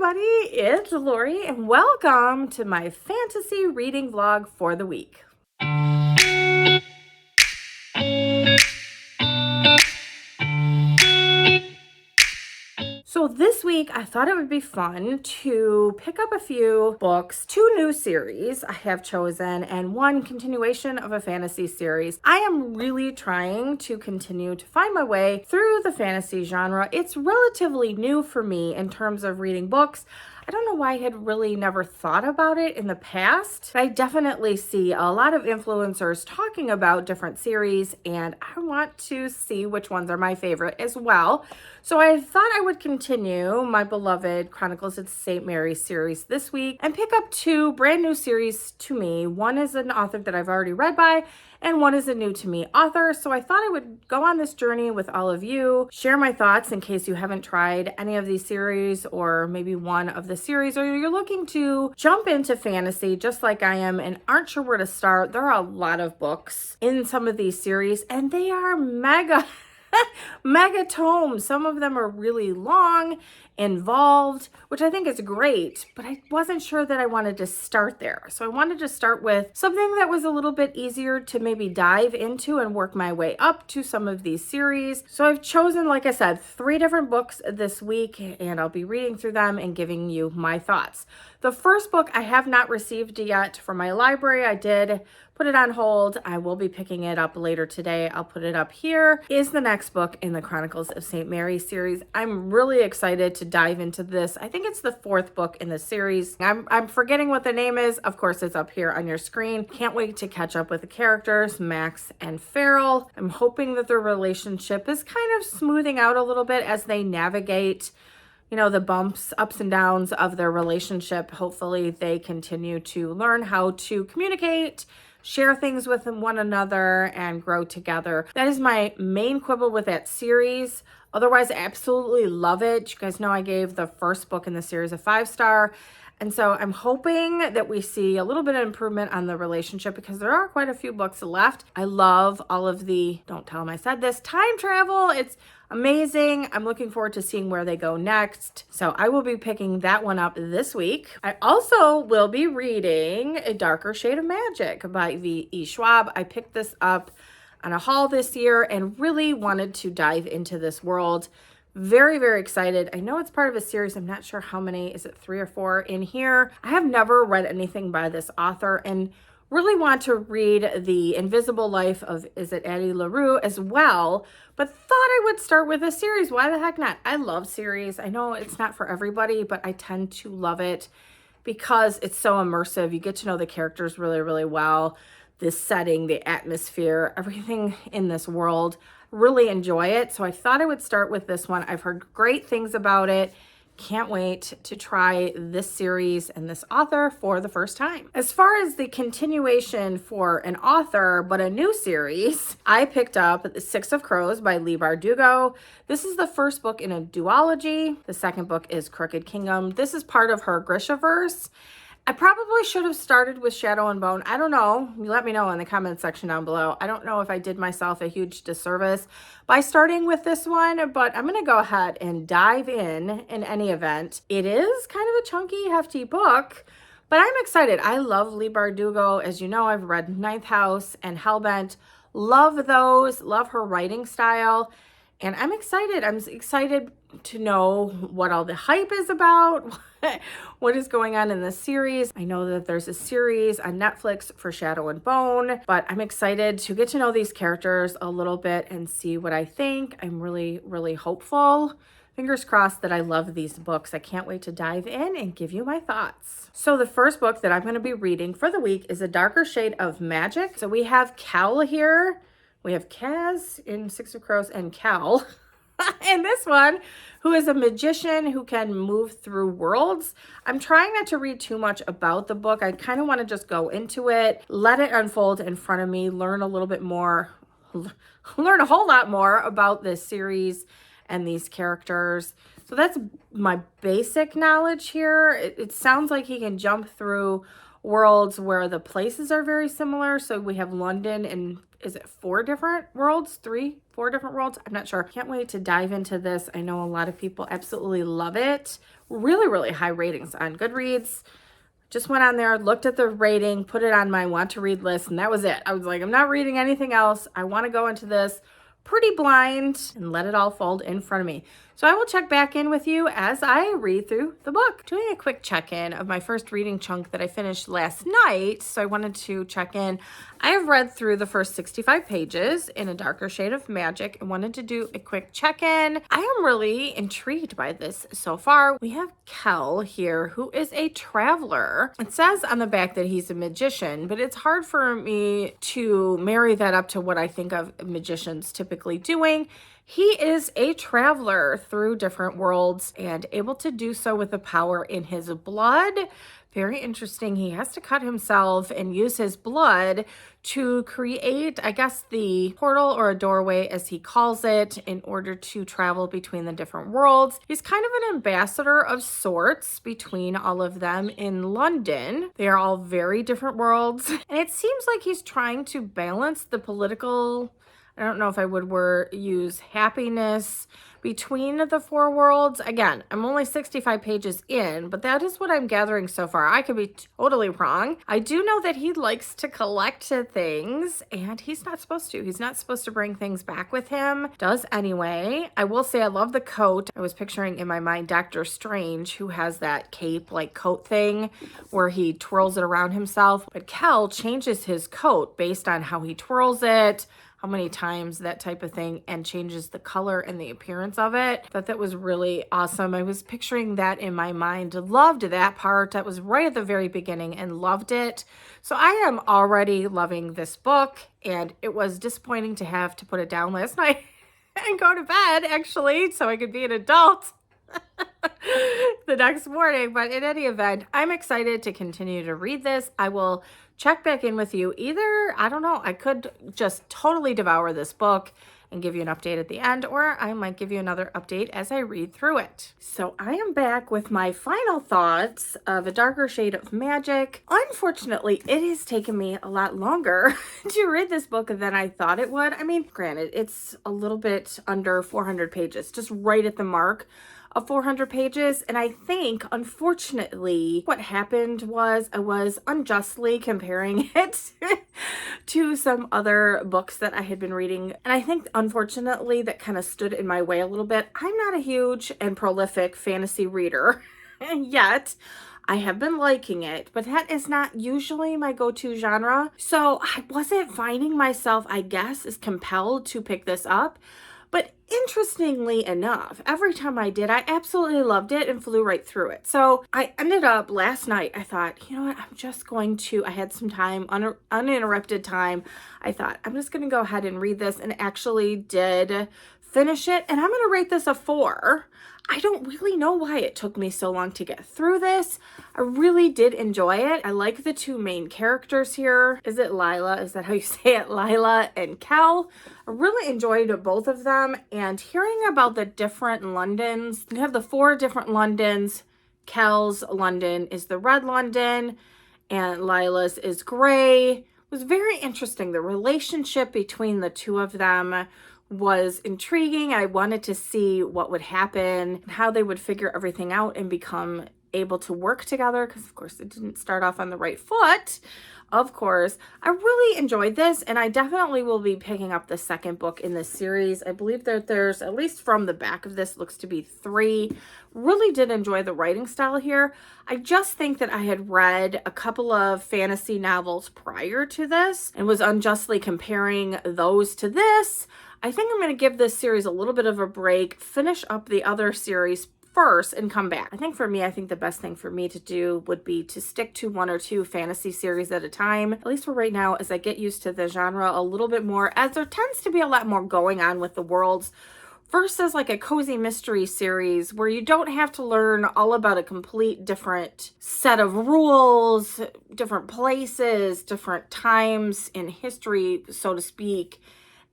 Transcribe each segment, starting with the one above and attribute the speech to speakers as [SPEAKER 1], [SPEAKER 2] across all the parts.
[SPEAKER 1] everybody, it's Lori and welcome to my fantasy reading vlog for the week. So this week I thought it would be fun to pick up a few books, 2 new series I have chosen and 1 continuation of a fantasy series. I am really trying to continue to find my way through the fantasy genre. It's relatively new for me in terms of reading books. I don't know why I had really never thought about it in the past, but I definitely see a lot of influencers talking about different series, and I want to see which ones are my favorite as well. So I thought I would continue my beloved Chronicles of St. Mary series this week and pick up 2 brand new series to me. One is an author that I've already read by, and one is a new to me author. So I thought I would go on this journey with all of you, share my thoughts in case you haven't tried any of these series or maybe one of the series, or you're looking to jump into fantasy just like I am and aren't sure where to start. There are a lot of books in some of these series and they are mega tomes. Some of them are really long, involved, which I think is great, but I wasn't sure that I wanted to start there. So I wanted to start with something that was a little bit easier to maybe dive into and work my way up to some of these series. So I've chosen, like I said, 3 different books this week, and I'll be reading through them and giving you my thoughts. The first book I have not received yet from my library. I did put it on hold. I will be picking it up later today. I'll put it up here. Is the next book in the Chronicles of St. Mary series. I'm really excited to dive into this. I think it's the 4th book in the series. I'm forgetting what the name is. Of course, it's up here on your screen. Can't wait to catch up with the characters, Max and Farrell. I'm hoping that their relationship is kind of smoothing out a little bit as they navigate the bumps, ups and downs of their relationship. Hopefully they continue to learn how to communicate, share things with one another, and grow together. That is my main quibble with that series. Otherwise, I absolutely love it. You guys know I gave the first book in the series a 5-star. And so I'm hoping that we see a little bit of improvement on the relationship because there are quite a few books left. I love all of the, don't tell them I said this, time travel. It's amazing. I'm looking forward to seeing where they go next. So I will be picking that one up this week. I also will be reading A Darker Shade of Magic by V.E. Schwab. I picked this up on a haul this year and really wanted to dive into this world. Very, very excited. I know it's part of a series. I'm not sure how many. Is it 3 or 4 in here? I have never read anything by this author and really want to read The Invisible Life of, is it Addie LaRue as well, but thought I would start with a series. Why the heck not? I love series. I know it's not for everybody, but I tend to love it because it's so immersive. You get to know the characters really, really well. The setting, the atmosphere, everything in this world. Really enjoy it. So I thought I would start with this one. I've heard great things about it. Can't wait to try this series and this author for the first time. As far as the continuation for an author, but a new series, I picked up The 6 of Crows by Leigh Bardugo. This is the first book in a duology. The second book is Crooked Kingdom. This is part of her Grishaverse. I probably should have started with Shadow and Bone. I don't know. You let me know in the comment section down below. I don't know if I did myself a huge disservice by starting with this one, but I'm going to go ahead and dive in any event. It is kind of a chunky, hefty book, but I'm excited. I love Leigh Bardugo. As you know, I've read Ninth House and Hellbent. Love those. Love her writing style. And I'm excited. I'm excited to know what all the hype is about, what is going on in this series. I know that there's a series on Netflix for Shadow and Bone, but I'm excited to get to know these characters a little bit and see what I think. I'm really, really hopeful. Fingers crossed that I love these books. I can't wait to dive in and give you my thoughts. So the first book that I'm going to be reading for the week is A Darker Shade of Magic. So we have Cal here. We have Kaz in 6 of Crows and Cal in this one, who is a magician who can move through worlds. I'm trying not to read too much about the book. I kind of want to just go into it, let it unfold in front of me, learn a little bit more, learn a whole lot more about this series and these characters. So that's my basic knowledge here. It sounds like he can jump through worlds where the places are very similar. So we have London and is it 4 different worlds? 4 different worlds? I'm not sure. Can't wait to dive into this. I know a lot of people absolutely love it. really, really high ratings on Goodreads. Just went on there, looked at the rating, put it on my want to read list, and that was it. I was like, I'm not reading anything else. I want to go into this pretty blind and let it all fold in front of me. So I will check back in with you as I read through the book. Doing a quick check-in of my first reading chunk that I finished last night. So I wanted to check in. I have read through the first 65 pages in A Darker Shade of Magic and wanted to do a quick check-in. I am really intrigued by this so far. We have Kel here, who is a traveler. It says on the back that he's a magician, but it's hard for me to marry that up to what I think of magicians typically doing. He is a traveler through different worlds and able to do so with the power in his blood. Very interesting. He has to cut himself and use his blood to create, I guess, the portal or a doorway, as he calls it, in order to travel between the different worlds. He's kind of an ambassador of sorts between all of them in London. They are all very different worlds. And it seems like he's trying to balance the political, I don't know if I would use happiness between the four worlds. Again, I'm only 65 pages in, but that is what I'm gathering so far. I could be totally wrong. I do know that he likes to collect things, and he's not supposed to. He's not supposed to bring things back with him. Does anyway. I will say I love the coat. I was picturing in my mind Doctor Strange, who has that cape-like coat thing where he twirls it around himself. But Kel changes his coat based on how he twirls it, how many times, that type of thing, and changes the color and the appearance of it. Thought that was really awesome. I was picturing that in my mind. Loved that part. That was right at the very beginning and loved it. So I am already loving this book, and it was disappointing to have to put it down last night and go to bed, actually, so I could be an adult the next morning. But in any event, I'm excited to continue to read this. I will check back in with you either. I don't know. I could just totally devour this book and give you an update at the end, or I might give you another update as I read through it. So I am back with my final thoughts of A Darker Shade of Magic. Unfortunately, it has taken me a lot longer to read this book than I thought it would. I mean, granted, it's a little bit under 400 pages, just right at the mark of 400 pages. And I think, unfortunately, what happened was I was unjustly comparing it to some other books that I had been reading. And I think, unfortunately, that kind of stood in my way a little bit. I'm not a huge and prolific fantasy reader yet. I have been liking it, but that is not usually my go-to genre. So I wasn't finding myself, I guess, as compelled to pick this up. But interestingly enough, every time I did, I absolutely loved it and flew right through it. So I ended up last night, I thought, you know what, I'm just going to, I had some time, uninterrupted time. I thought, I'm just going to go ahead and read this, and actually did finish it. And I'm going to rate this a 4. I don't really know why it took me so long to get through this. I really did enjoy it. I like the two main characters here. Is it Lila? Is that how you say it? Lila and Kel. I really enjoyed both of them, and hearing about the different Londons. You have the 4 different Londons. Kel's London is the red London, and Lila's is gray. It was very interesting. The relationship between the two of them was intriguing. I wanted to see what would happen, how they would figure everything out and become able to work together, because of course it didn't start off on the right foot. Of course, I really enjoyed this, and I definitely will be picking up the second book in this series. I believe that there's, at least from the back of this, looks to be 3. Really did enjoy the writing style here. I just think that I had read a couple of fantasy novels prior to this and was unjustly comparing those to this. I think I'm going to give this series a little bit of a break, finish up the other series first, and come back. I think for me, I think the best thing for me to do would be to stick to 1 or 2 fantasy series at a time, at least for right now, as I get used to the genre a little bit more, as there tends to be a lot more going on with the worlds versus like a cozy mystery series where you don't have to learn all about a complete different set of rules, different places, different times in history, so to speak,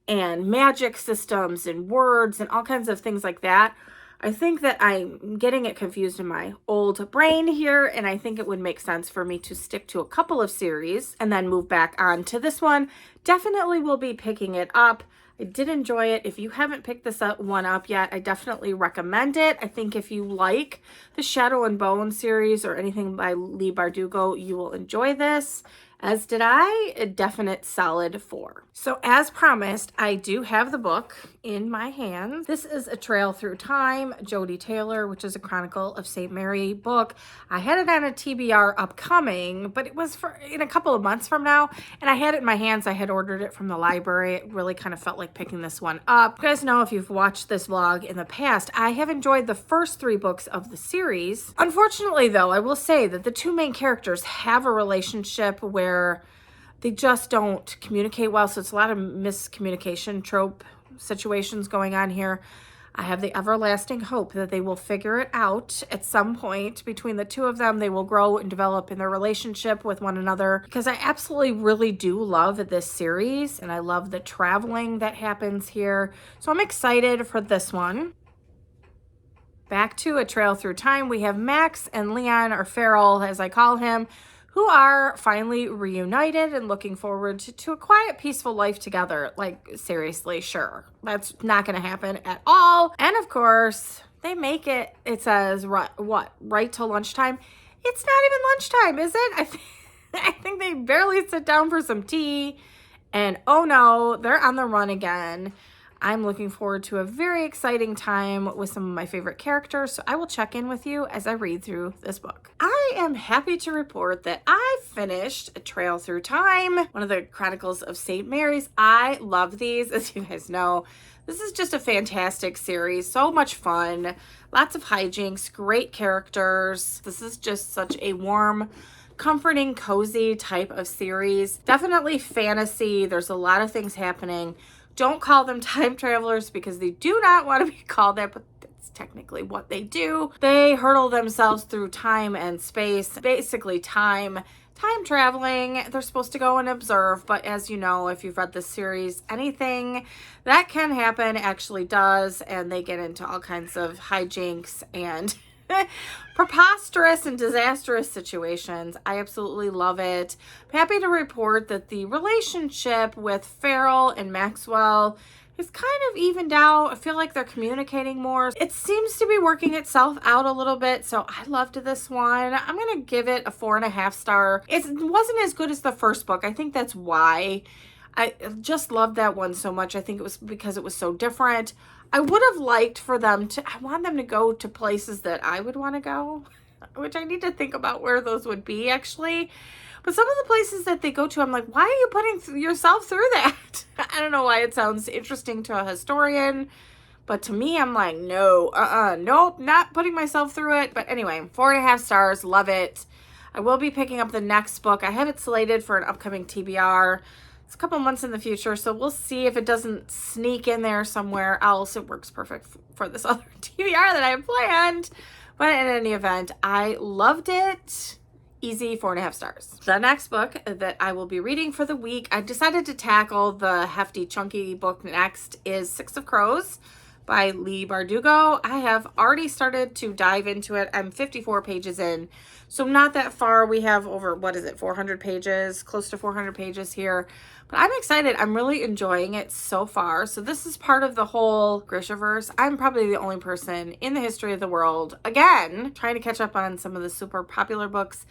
[SPEAKER 1] and magic systems and words and all kinds of things like that. I think that I'm getting it confused in my old brain here, and I think it would make sense for me to stick to a couple of series and then move back on to this one. Definitely will be picking it up. I did enjoy it. If you haven't picked this one up yet, I definitely recommend it. I think if you like the Shadow and Bone series or anything by Leigh Bardugo, you will enjoy this. As did I. A definite solid 4. So as promised, I do have the book in my hands. This is A Trail Through Time, Jodi Taylor, which is a Chronicle of St. Mary book. I had it on a TBR upcoming, but it was in a couple of months from now, and I had it in my hands. I had ordered it from the library. It really kind of felt like picking this one up. You guys know, if you've watched this vlog in the past, I have enjoyed the first 3 books of the series. Unfortunately, though, I will say that the 2 main characters have a relationship where they just don't communicate well. So it's a lot of miscommunication trope situations going on here. I have the everlasting hope that they will figure it out at some point. Between the 2 of them, they will grow and develop in their relationship with one another, because I absolutely really do love this series, and I love the traveling that happens here. So I'm excited for this one. Back to A Trail Through Time, we have Max and Leon, or Farrell as I call him, who are finally reunited and looking forward to a quiet, peaceful life together. Like, seriously, sure. That's not going to happen at all. And of course, they make it, it says, right till lunchtime? It's not even lunchtime, is it? I think they barely sit down for some tea. And oh no, they're on the run again. I'm looking forward to a very exciting time with some of my favorite characters, so I will check in with you as I read through this book. I am happy to report that I finished A Trail Through Time, one of the Chronicles of St. Mary's. I love these, as you guys know. This is just a fantastic series, so much fun, lots of hijinks, great characters. This is just such a warm, comforting, cozy type of series. Definitely fantasy. There's a lot of things happening. Don't call them time travelers, because they do not want to be called that, but that's technically what they do. They hurtle themselves through time and space, basically time traveling. They're supposed to go and observe, but as you know, if you've read this series, anything that can happen actually does, and they get into all kinds of hijinks and preposterous and disastrous situations. I absolutely love it. I'm happy to report that the relationship with Farrell and Maxwell is kind of evened out. I feel like they're communicating more. It seems to be working itself out a little bit, so I loved this one. I'm gonna give it a 4.5 star. It wasn't as good as the first book. I think that's why. I just loved that one so much. I think it was because it was so different. I would have liked for them to, I want them to go to places that I would want to go, which I need to think about where those would be actually. But some of the places that they go to, I'm like, why are you putting yourself through that? I don't know why it sounds interesting to a historian, but to me, I'm like, no, nope, not putting myself through it. But anyway, 4.5 stars, love it. I will be picking up the next book. I have it slated for an upcoming TBR. It's a couple months in the future, so we'll see if it doesn't sneak in there somewhere else. It works perfect for this other TBR that I have planned. But in any event, I loved it. Easy 4.5 stars. The next book that I will be reading for the week, I decided to tackle the hefty, chunky book next, is 6 of Crows by Leigh Bardugo. I have already started to dive into it. I'm 54 pages in, so not that far. We have over, 400 pages, close to 400 pages here. But I'm excited. I'm really enjoying it so far. So this is part of the whole Grishaverse. I'm probably the only person in the history of the world, again, trying to catch up on some of the super popular books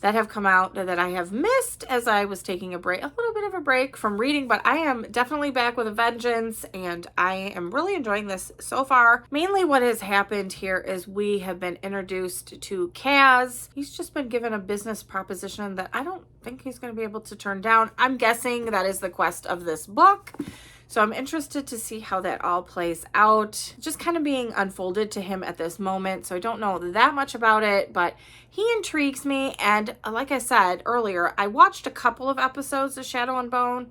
[SPEAKER 1] that have come out that I have missed as I was taking a little bit of a break from reading, but I am definitely back with a vengeance, and I am really enjoying this so far. Mainly what has happened here is we have been introduced to Kaz. He's just been given a business proposition that I don't think he's going to be able to turn down. I'm guessing that is the quest of this book. So I'm interested to see how that all plays out. Just kind of being unfolded to him at this moment. So I don't know that much about it, but he intrigues me. And like I said earlier, I watched a couple of episodes of Shadow and Bone.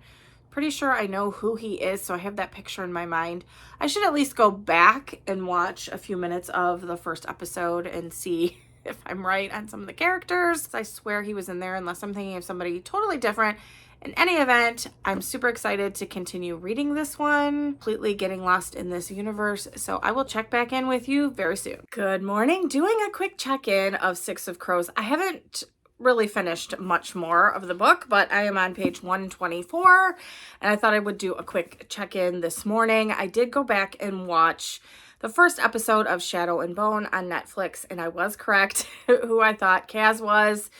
[SPEAKER 1] Pretty sure I know who he is, so I have that picture in my mind. I should at least go back and watch a few minutes of the first episode and see if I'm right on some of the characters. I swear he was in there, unless I'm thinking of somebody totally different. In any event, I'm super excited to continue reading this one, completely getting lost in this universe. So I will check back in with you very soon. Good morning. Doing a quick check-in of 6 of Crows. I haven't really finished much more of the book, but I am on page 124, and I thought I would do a quick check-in this morning. I did go back and watch the first episode of Shadow and Bone on Netflix, and I was correct who I thought Kaz was.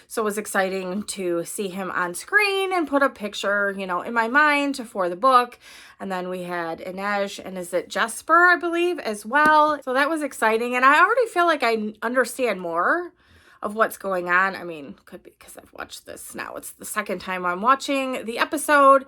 [SPEAKER 1] So it was exciting to see him on screen and put a picture, in my mind for the book. And then we had Inej and is it Jesper, I believe, as well. So that was exciting. And I already feel like I understand more of what's going on. I mean, could be because I've watched this now. It's the second time I'm watching the episode.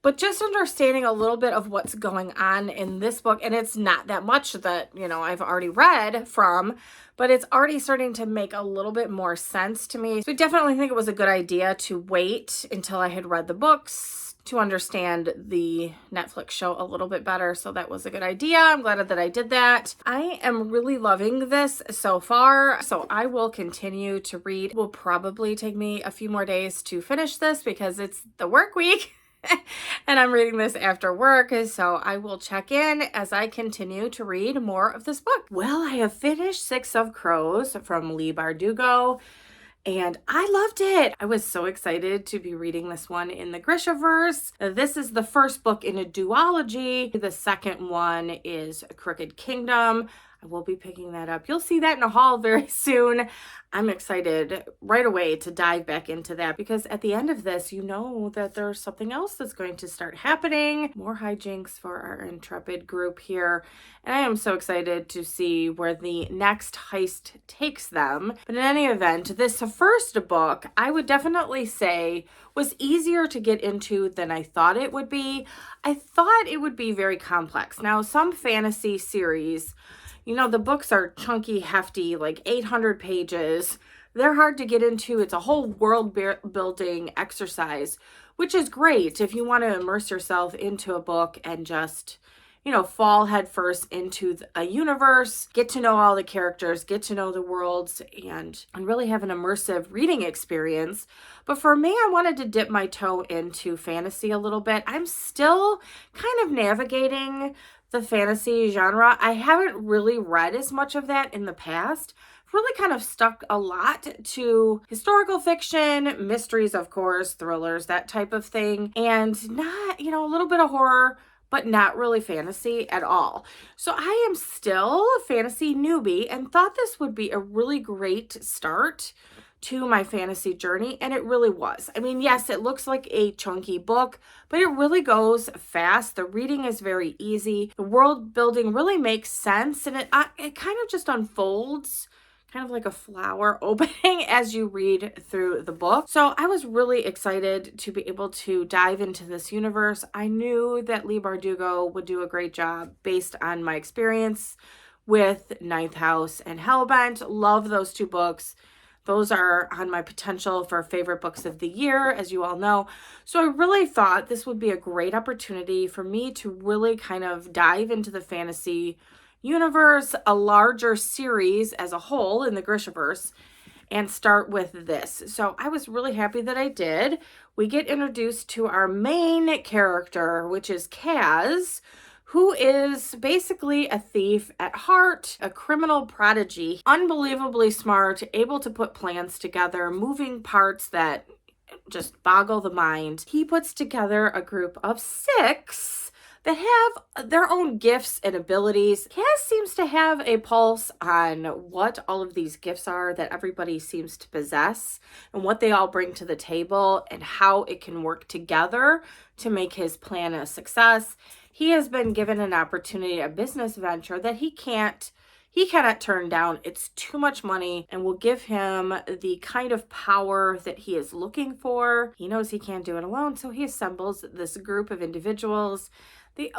[SPEAKER 1] But just understanding a little bit of what's going on in this book, and it's not that much that, I've already read from, but it's already starting to make a little bit more sense to me. So I definitely think it was a good idea to wait until I had read the books to understand the Netflix show a little bit better. So that was a good idea. I'm glad that I did that. I am really loving this so far. So I will continue to read. It will probably take me a few more days to finish this because it's the work week. And I'm reading this after work, so I will check in as I continue to read more of this book. Well, I have finished Six of Crows from Leigh Bardugo, and I loved it. I was so excited to be reading this one in the Grishaverse. This is the first book in a duology. The second one is Crooked Kingdom. I will be picking that up. You'll see that in a haul very soon. I'm excited right away to dive back into that because at the end of this, that there's something else that's going to start happening. More hijinks for our intrepid group here. And I am so excited to see where the next heist takes them. But in any event, this first book, I would definitely say was easier to get into than I thought it would be. I thought it would be very complex. Now, some fantasy series, the books are chunky, hefty, like 800 pages. They're hard to get into. It's a whole world building exercise, which is great if you want to immerse yourself into a book and just, fall headfirst into a universe, get to know all the characters, get to know the worlds, and really have an immersive reading experience. But for me, I wanted to dip my toe into fantasy a little bit. I'm still kind of navigating the fantasy genre. I haven't really read as much of that in the past. I've really kind of stuck a lot to historical fiction, mysteries, of course, thrillers, that type of thing, and not, a little bit of horror, but not really fantasy at all. So I am still a fantasy newbie and thought this would be a really great start to my fantasy journey, and it really was. I mean, yes, it looks like a chunky book, but it really goes fast. The reading is very easy. The world building really makes sense, and it kind of just unfolds kind of like a flower opening as you read through the book. So I was really excited to be able to dive into this universe. I knew that Leigh Bardugo would do a great job based on my experience with Ninth House and Hellbent. Love those two books. Those are on my potential for favorite books of the year, as you all know. So I really thought this would be a great opportunity for me to really kind of dive into the fantasy universe, a larger series as a whole in the Grishaverse, and start with this. So I was really happy that I did. We get introduced to our main character, which is Kaz, who is basically a thief at heart, a criminal prodigy, unbelievably smart, able to put plans together, moving parts that just boggle the mind. He puts together a group of 6 that have their own gifts and abilities. Kaz seems to have a pulse on what all of these gifts are that everybody seems to possess and what they all bring to the table and how it can work together to make his plan a success. He has been given an opportunity, a business venture that he cannot turn down. It's too much money and will give him the kind of power that he is looking for. He knows he can't do it alone, so he assembles this group of individuals.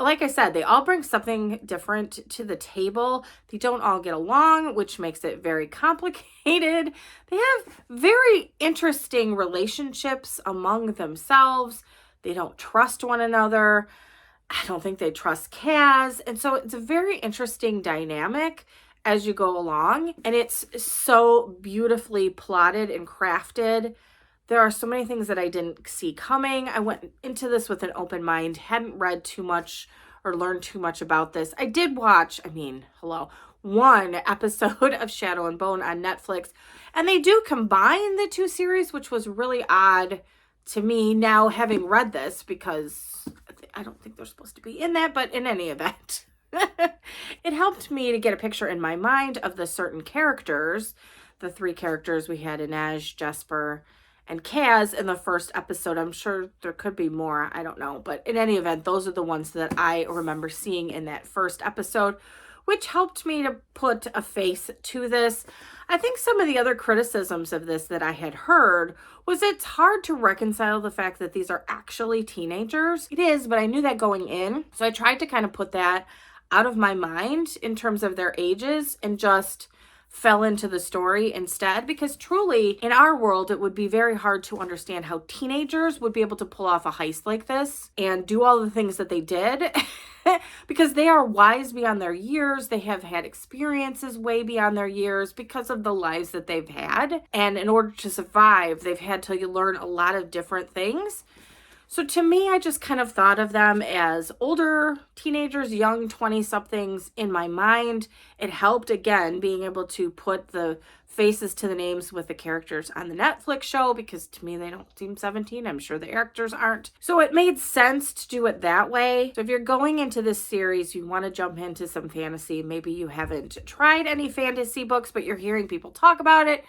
[SPEAKER 1] Like I said, they all bring something different to the table. They don't all get along, which makes it very complicated. They have very interesting relationships among themselves. They don't trust one another. I don't think they trust Kaz. And so it's a very interesting dynamic as you go along. And it's so beautifully plotted and crafted. There are so many things that I didn't see coming. I went into this with an open mind, hadn't read too much or learned too much about this. I did watch, one episode of Shadow and Bone on Netflix. And they do combine the two series, which was really odd to me now having read this, because I don't think they're supposed to be in that, but in any event, it helped me to get a picture in my mind of the certain characters, the three characters we had, Inej, Jesper, and Kaz in the first episode. I'm sure there could be more, I don't know, but in any event, those are the ones that I remember seeing in that first episode, which helped me to put a face to this. I think some of the other criticisms of this that I had heard was it's hard to reconcile the fact that these are actually teenagers. It is, but I knew that going in. So I tried to kind of put that out of my mind in terms of their ages and just fell into the story instead, because truly in our world it would be very hard to understand how teenagers would be able to pull off a heist like this and do all the things that they did because they are wise beyond their years. They have had experiences way beyond their years because of the lives that they've had, and in order to survive they've had to learn a lot of different things. So to me, I just kind of thought of them as older teenagers, young 20-somethings in my mind. It helped, again, being able to put the faces to the names with the characters on the Netflix show, because to me, they don't seem 17. I'm sure the actors aren't. So it made sense to do it that way. So if you're going into this series, you want to jump into some fantasy. Maybe you haven't tried any fantasy books, but you're hearing people talk about it.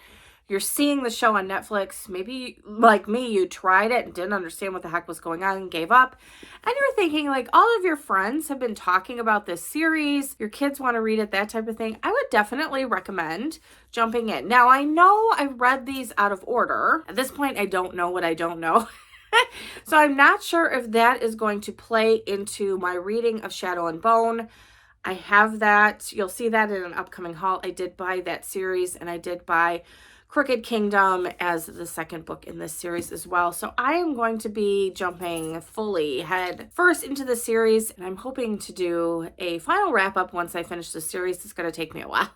[SPEAKER 1] You're seeing the show on Netflix. Maybe, like me, you tried it and didn't understand what the heck was going on and gave up. And you're thinking, like, all of your friends have been talking about this series. Your kids want to read it, that type of thing. I would definitely recommend jumping in. Now, I know I read these out of order. At this point, I don't know what I don't know. So I'm not sure if that is going to play into my reading of Shadow and Bone. I have that. You'll see that in an upcoming haul. I did buy that series, and I did buy Crooked Kingdom as the second book in this series as well. So I am going to be jumping fully head first into the series, and I'm hoping to do a final wrap up once I finish the series. It's going to take me a while,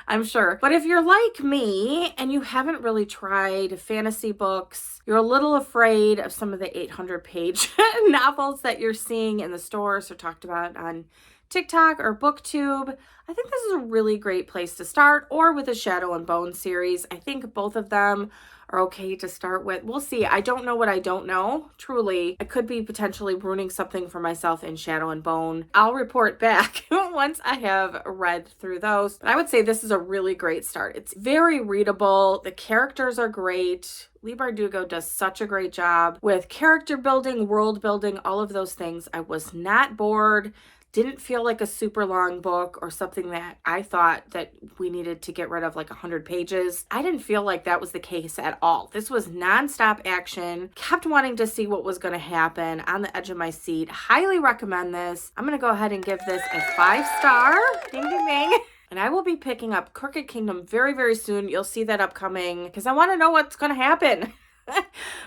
[SPEAKER 1] I'm sure. But if you're like me and you haven't really tried fantasy books, you're a little afraid of some of the 800-page novels that you're seeing in the stores or talked about on TikTok or booktube, I think this is a really great place to start, or with a Shadow and Bone series. I think both of them are okay to start with. We'll see. I don't know what I don't know. Truly, I could be potentially ruining something for myself in Shadow and Bone. I'll report back once I have read through those. But I would say this is a really great start. It's very readable. The characters are great. Leigh Bardugo does such a great job with character building, world building, all of those things. I was not bored. Didn't feel like a super long book or something that I thought that we needed to get rid of like 100 pages. I didn't feel like that was the case at all. This was nonstop action. Kept wanting to see what was going to happen, on the edge of my seat. Highly recommend this. I'm going to go ahead and give this a 5-star. Ding, ding, ding. And I will be picking up Crooked Kingdom very, very soon. You'll see that upcoming because I want to know what's going to happen.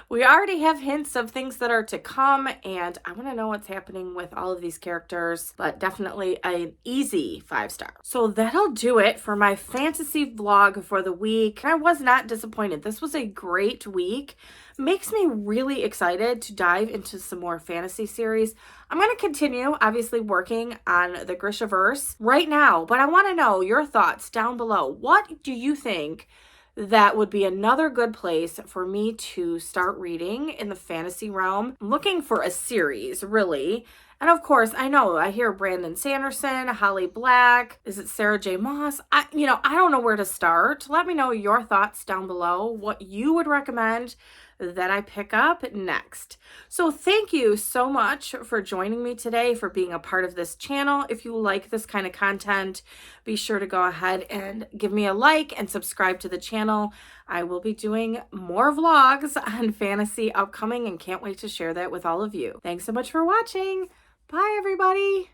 [SPEAKER 1] We already have hints of things that are to come, and I want to know what's happening with all of these characters, but definitely an easy 5-star. So that'll do it for my fantasy vlog for the week. I was not disappointed. This was a great week. Makes me really excited to dive into some more fantasy series. I'm going to continue, obviously, working on the Grishaverse right now, but I want to know your thoughts down below. What do you think that would be another good place for me to start reading in the fantasy realm? I'm looking for a series, really. And of course, I know I hear Brandon Sanderson, Holly Black. Is it Sarah J. Maas? I don't know where to start. Let me know your thoughts down below, what you would recommend that I pick up next. So thank you so much for joining me today, for being a part of this channel. If you like this kind of content, be sure to go ahead and give me a like and subscribe to the channel. I will be doing more vlogs on fantasy upcoming and can't wait to share that with all of you. Thanks so much for watching. Bye, everybody.